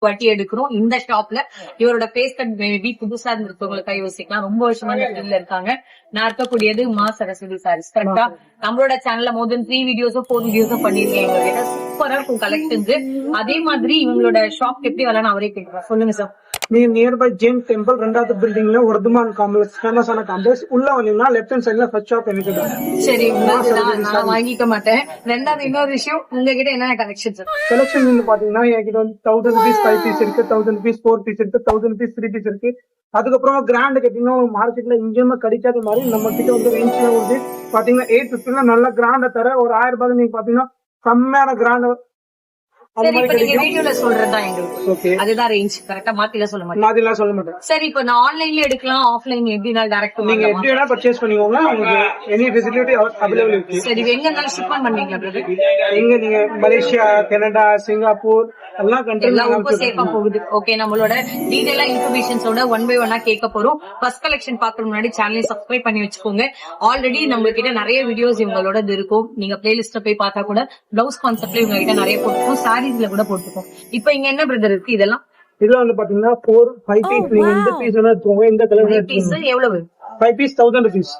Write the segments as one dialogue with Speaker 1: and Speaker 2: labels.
Speaker 1: வாட்டி எடுக்கிறோம் இந்த ஷாப்ல. இவரோட ஃபேஸ் கட் மேபி புதுசா இருந்திருக்கவங்களுக்கா யோசிக்கலாம். ரொம்ப வருஷமா இந்த ஃபீல்ட்ல இருக்காங்க. நான் இருக்கக்கூடியது மா சரஸ்வதி சாரீஸ். கரெக்டா? நம்மளோட சேனல்ல மோர் தென் 3 வீடியோஸோ 4 வீடியோஸோ பண்ணிருக்கேன். எங்ககிட்ட சூப்பரா இருக்கும் கலெக்ஷன்ஸ். அதே மாதிரி இவங்களோட ஷாப் எப்படி வரலாம் அவரே கேட்கலாம். சொல்லுங்க சார்.
Speaker 2: நீங்க நியர்பை ஜேம்ஸ் டெம்பிள் 2வது பில்டிங்ல வர்தமான் காம்ப்ளெக்ஸ் ஃபேமஸான காம்ப்ளெக்ஸ் உள்ள வந்தீங்கன்னா லெஃப்ட் ஹேண்ட் சைடுல ஃபர்ஸ்ட் ஷாப் எனக்கு தான்.
Speaker 1: சரி, நான் வாங்கிக்க மாட்டேன். ரெண்டாவது இன்னொரு விஷயம், உங்ககிட்ட என்ன கலெக்ஷன்ஸ்?
Speaker 2: கலெக்ஷன் வந்து பாத்தீங்கன்னா என்கிட்ட வந்து 1000 rupees 5 பீஸ் இருக்கு, 1000 rupees 4 பீஸ் இருக்கு, 1000 rupees 3 பீஸ் இருக்கு. அதுக்கப்புறமா கிராண்ட் கேட்டீங்கன்னா மார்க்கெட்ல எங்கேயுமே கிடைக்காத மாதிரி நம்ம கிட்ட வந்து ரேஞ்ச்ல வந்து பாத்தீங்கன்னா 850 நல்ல கிராண்ட தர ஒரு 1000 ரூபாய் நீங்க பாத்தீங்கன்னா கம்மியான கிராண்ட்
Speaker 1: சரி, இப்ப நீங்க வீடியோல சொல்றதுதான் எங்களுக்கு அதுதான் ரேஞ்ச். கரெக்டா மாத்திலாம் சொல்ல மாட்டேன். சரி, இப்ப நான் ஆன்லைன்ல எடுக்கலாம், ஆஃப்லைன் எப்படினா டைரக்ட்
Speaker 2: நீங்க எப்படி வேணா பர்ச்சேஸ் பண்ணிக்கோங்க. உங்களுக்கு எனி ஃபெசிலிட்டி அவைலபிள் இருக்கு.
Speaker 1: சரி, எங்க இருந்தாலும் ஷிப்மெண்ட் பண்ணுவீங்களா பிரதர்?
Speaker 2: எங்க நீங்க மலேசியா, கனடா, சிங்கப்பூர் எல்லா
Speaker 1: எல்லாம் ரொம்ப சேஃபா போகுது. ஓகே, நம்மளோட டீடைலா இன்ஃபர்மேஷன்ஸோட 1 by 1 கேட்க போறோம். ஃபர்ஸ்ட் கலெக்ஷன் பாக்குறதுக்கு முன்னாடி சேனலை சப்ஸ்கிரைப் பண்ணி வச்சுக்கோங்க. ஆல்ரெடி நம்ம கிட்ட நிறைய வீடியோஸ் இவங்களோட இருக்கும். நீங்க பிளேலிஸ்ட்ல போய் பார்த்தா கூட பிளவுஸ் கான்செப்ட்ல இவங்க கிட்ட நிறைய போட்டுருக்கோம், சாரீஸ்ல கூட போட்டுருக்கோம். இப்ப இங்க என்ன பிரதர் இருக்கு? இதெல்லாம்
Speaker 2: இதுல வந்து பாத்தீங்கன்னா 4 5 பீஸ் நீங்க இந்த பீஸ் வேணா எடுத்துக்கோங்க. இந்த கலர்
Speaker 1: பீஸ் எவ்வளவு?
Speaker 2: 5 பீஸ் 1000 rupees.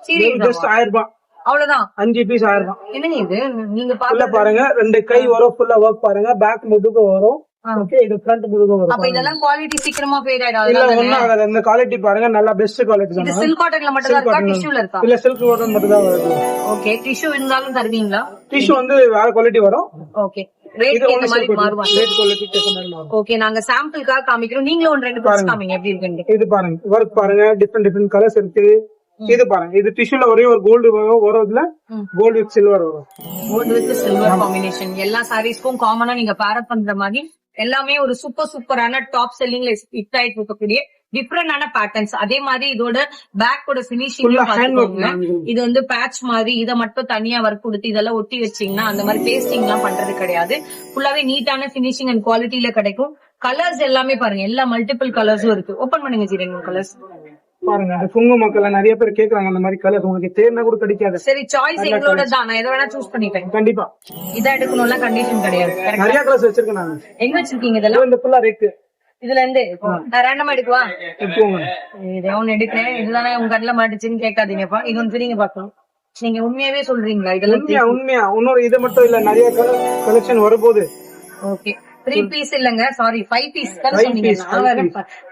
Speaker 2: ஜஸ்ட் 1000 ரூபாய்.
Speaker 1: அவ்வளவுதான்.
Speaker 2: 5 பீஸ் 1000 ரூபாய்.
Speaker 1: என்னங்க இது? நீங்க
Speaker 2: பாருங்க, 2 கை வரும், ஃபுல்லா ஒர்க் பாருங்க, பேக் முதுகு வரும். ஓகே, இது ஃப்ரண்ட் முதுகு வரும்.
Speaker 1: அப்ப இதெல்லாம் குவாலிட்டி சீக்கிரமா ஃபேட் ஆயிடும்.
Speaker 2: இல்ல ஒண்ணு ஆகாது. இந்த குவாலிட்டி பாருங்க, நல்ல பெஸ்ட் குவாலிட்டி தான்.
Speaker 1: இது சில்க் காட்டன்ல மட்டும் தான் இருக்கா, டிஷ்யூல இருக்கா?
Speaker 2: இல்ல சில்க் காட்டன் மட்டும் தான் வருது.
Speaker 1: ஓகே, டிஷ்யூ இருந்தாலும் தருவீங்களா?
Speaker 2: டிஷ்யூ வந்து வேற குவாலிட்டி வரும்.
Speaker 1: ஓகே, ரேட் இந்த மாதிரி மாறுமா?
Speaker 2: ரேட் குவாலிட்டி டெஃபினட்டா மாறும்.
Speaker 1: ஓகே, நாங்க சாம்பிளுக்காக காமிக்கிறோம். நீங்களும் 1-2 பீஸ் காமிங்க எப்படி இருக்குன்னு.
Speaker 2: இது பாருங்க, வர்க் பாருங்க, டிஃபரெண்ட் கலர்ஸ் இருக்கு. இது பாருங்க, இது டிஷ்யூல ஒரே ஒரு கோல்டு வரும். இதுல கோல்டு வித் சில்வர் வரும்.
Speaker 1: கோல்டு வித் சில்வர் காம்பினேஷன் எல்லா சாரீஸ்க்கும் காமனா நீங்க பேர் அப் பண்ற மாதிரி எல்லாமே ஒரு சூப்பரான டாப் செல்லிங்ல ஹிட் ஆயிட்டு இருக்கக்கூடிய டிஃபரெண்டான பேட்டர்ன்ஸ். அதே மாதிரி இதோட பேக்கோட பினிஷிங் இது வந்து பேட்ச் மாதிரி, இதை மட்டும் தனியா ஒர்க் கொடுத்து இதெல்லாம் ஒட்டி வச்சீங்கன்னா அந்த மாதிரி பேஸ்டிங் எல்லாம் பண்றது கிடையாது. ஃபுல்லாவே நீட்டான பினிஷிங் அண்ட் குவாலிட்டியில கிடைக்கும். கலர்ஸ் எல்லாமே பாருங்க, எல்லா மல்டிபிள் கலர்ஸும் இருக்கு. ஓபன் பண்ணுங்க ஜி, 2 கலர்ஸ்
Speaker 2: பாருங்க. குங்கும மக்கள் நிறைய பேர் கேக்குறாங்க அந்த மாதிரி கலர்ஸ். உங்களுக்கு தேர்னா கூட கிடைக்காது.
Speaker 1: சரி, சாய்ஸ் எங்களோட தான். நான் எதை வேணா சூஸ் பண்ணிப்பேன்.
Speaker 2: கண்டிப்பா
Speaker 1: இதை எடுக்கணும்ல கண்டிஷன் கிடையாது.
Speaker 2: நிறைய கலர்ஸ் வச்சிருக்கேன் நான்.
Speaker 1: எங்க வச்சிருக்கீங்க இதெல்லாம்?
Speaker 2: இந்த ஃபுல்லா ரேக்
Speaker 1: இதுல இருந்து நான் ரேண்டமா எடுக்குவா? இதே ஒண்ணு எடுக்கிறேன். இதுதானே உங்க கண்ணில் மாட்டுச்சுன்னு கேட்காதீங்கப்பா. இது ஒன்று பிரிங்க பாக்கலாம். நீங்க உண்மையாவே சொல்றீங்களா? இதெல்லாம்
Speaker 2: உண்மையா? இன்னொரு இது மட்டும் இல்ல, நிறைய கலெக்ஷன் வரும்போது.
Speaker 1: ஓகே, 3 பீஸ் இல்லங்க, சாரி 5 பீஸ் தான் சொன்னீங்க. நான் வேற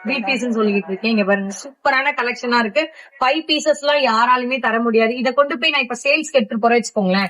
Speaker 1: 3 பீஸ் சொல்லிட்டு இருக்கேன். இங்க பாருங்க, சூப்பரான கலெக்ஷனா இருக்கு. 5 பீசஸ் எல்லாம் யாராலுமே தர முடியாது. இதை கொண்டு போய் நான் இப்ப சேல்ஸ்க்கு எடுத்துட்டு போறேன் வச்சுக்கோங்களேன்,